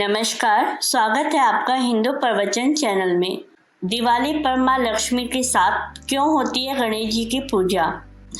नमस्कार, स्वागत है आपका हिंदू प्रवचन चैनल में। दिवाली पर माँ लक्ष्मी के साथ क्यों होती है गणेश जी की पूजा?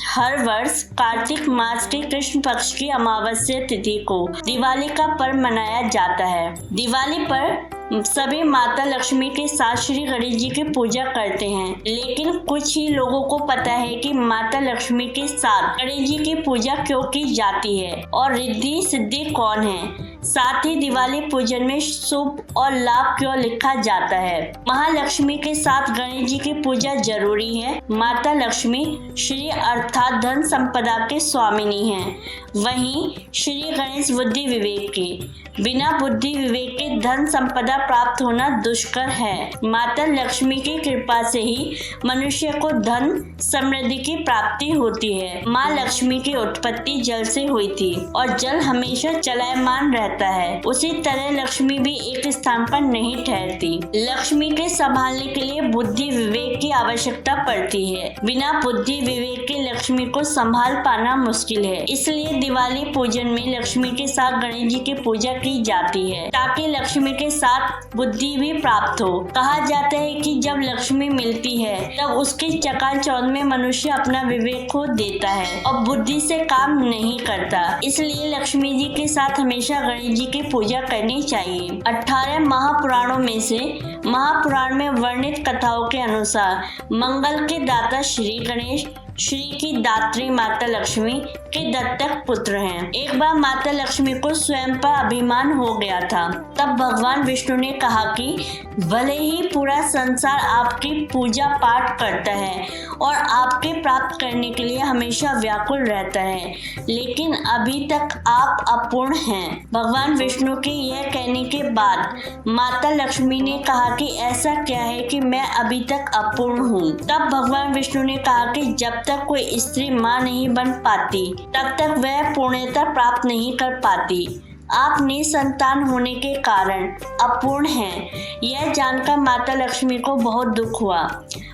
हर वर्ष कार्तिक मास के कृष्ण पक्ष की अमावस्या तिथि को दिवाली का पर्व मनाया जाता है। दिवाली पर सभी माता लक्ष्मी के साथ श्री गणेश जी की पूजा करते हैं, लेकिन कुछ ही लोगों को पता है कि माता लक्ष्मी के साथ गणेश जी की पूजा क्यों की जाती है और रिद्धि सिद्धि कौन है। साथ ही दिवाली पूजन में शुभ और लाभ क्यों लिखा जाता है। महालक्ष्मी के साथ गणेश जी की पूजा जरूरी है। माता लक्ष्मी श्री अर्थात धन संपदा के स्वामिनी हैं। वहीं श्री गणेश बुद्धि विवेक के। बिना बुद्धि विवेक के धन संपदा प्राप्त होना दुष्कर है। माता लक्ष्मी की कृपा से ही मनुष्य को धन समृद्धि की प्राप्ति होती है। माँ लक्ष्मी की उत्पत्ति जल से हुई थी और जल हमेशा चलायमान रहता है। उसी तरह लक्ष्मी भी एक स्थान पर नहीं ठहरती। लक्ष्मी के संभालने के लिए बुद्धि विवेक की आवश्यकता पड़ती है। बिना बुद्धि विवेक के लक्ष्मी को संभाल पाना मुश्किल है। इसलिए दिवाली पूजन में लक्ष्मी के साथ गणेश जी की पूजा की जाती है, ताकि लक्ष्मी के साथ बुद्धि भी प्राप्त हो। कहा जाता है कि जब लक्ष्मी मिलती है तब उसके चकाचौंध में मनुष्य अपना विवेक खो देता है और बुद्धि से काम नहीं करता। इसलिए लक्ष्मी जी के साथ हमेशा गणेश जी की पूजा करनी चाहिए। 18 महापुराणों में से महापुराण में वर्णित कथाओं के अनुसार मंगल के दाता श्री गणेश श्री की दात्री माता लक्ष्मी के दत्तक पुत्र हैं। एक बार माता लक्ष्मी को स्वयं पर अभिमान हो गया था। तब भगवान विष्णु ने कहा कि भले ही पूरा संसार आपकी पूजा पाठ करता है और आपके प्राप्त करने के लिए हमेशा व्याकुल रहता है, लेकिन अभी तक आप अपूर्ण हैं। भगवान विष्णु के यह कहने के बाद माता लक्ष्मी ने कहा कि ऐसा क्या है कि मैं अभी तक अपूर्ण हूँ। तब भगवान विष्णु ने कहा कि जब तक कोई स्त्री माँ नहीं बन पाती तब तक वह पूर्णता प्राप्त नहीं कर पाती। आप निसंतान होने के कारण अपूर्ण हैं। यह जानकर माता लक्ष्मी को बहुत दुख हुआ।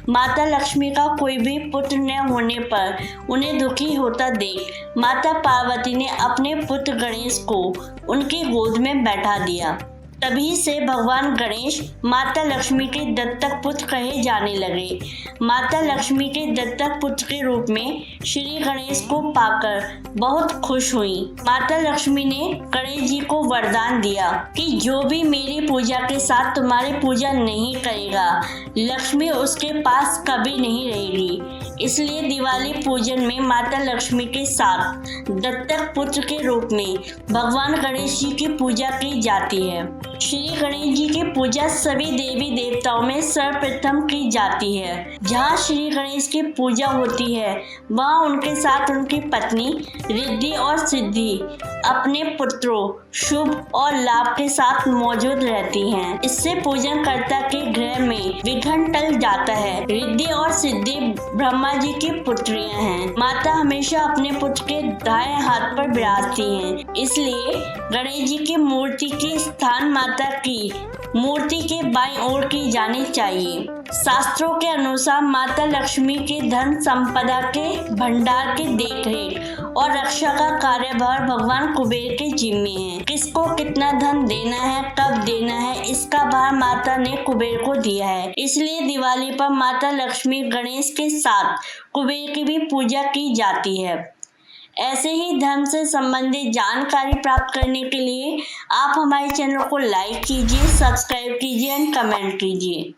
माता लक्ष्मी का कोई भी पुत्र न होने पर उन्हें दुखी होता देख माता पार्वती ने अपने पुत्र गणेश को उनकी गोद में बैठा दिया। तभी से भगवान गणेश माता लक्ष्मी के दत्तक पुत्र कहे जाने लगे। माता लक्ष्मी के दत्तक पुत्र के रूप में श्री गणेश को पाकर बहुत खुश हुई। माता लक्ष्मी ने गणेश जी को वरदान दिया कि जो भी मेरी पूजा के साथ तुम्हारी पूजा नहीं करेगा, लक्ष्मी उसके पास कभी नहीं रहेगी। इसलिए दिवाली पूजन में माता लक्ष्मी के साथ दत्तक पुत्र के रूप में भगवान गणेश जी की पूजा की जाती है। श्री गणेश जी की पूजा सभी देवी देवताओं में सर्वप्रथम की जाती है। जहाँ श्री गणेश की पूजा होती है वहाँ उनके साथ उनकी पत्नी रिद्धि और सिद्धि अपने पुत्रों शुभ और लाभ के साथ मौजूद रहती हैं। इससे पूजन कर्ता के गृह में विघ्न टल जाता है। रिद्धि और सिद्धि ब्रह्मा जी की पुत्रियां हैं। माता हमेशा अपने पुत्र के दाएं हाथ पर विराजती हैं। इसलिए गणेश जी की मूर्ति की स्थान माता की मूर्ति के बाईं ओर की जानी चाहिए। शास्त्रों के अनुसार माता लक्ष्मी के धन संपदा के भंडार की देखरेख और रक्षा का कार्यभार भगवान कुबेर के जिम्मे है। किसको कितना धन देना है, कब देना है, इसका भार माता ने कुबेर को दिया है। इसलिए दिवाली पर माता लक्ष्मी गणेश के साथ कुबेर की भी पूजा की जाती है। ऐसे ही धर्म से संबंधित जानकारी प्राप्त करने के लिए आप हमारे चैनल को लाइक कीजिए, सब्सक्राइब कीजिए एंड कमेंट कीजिए।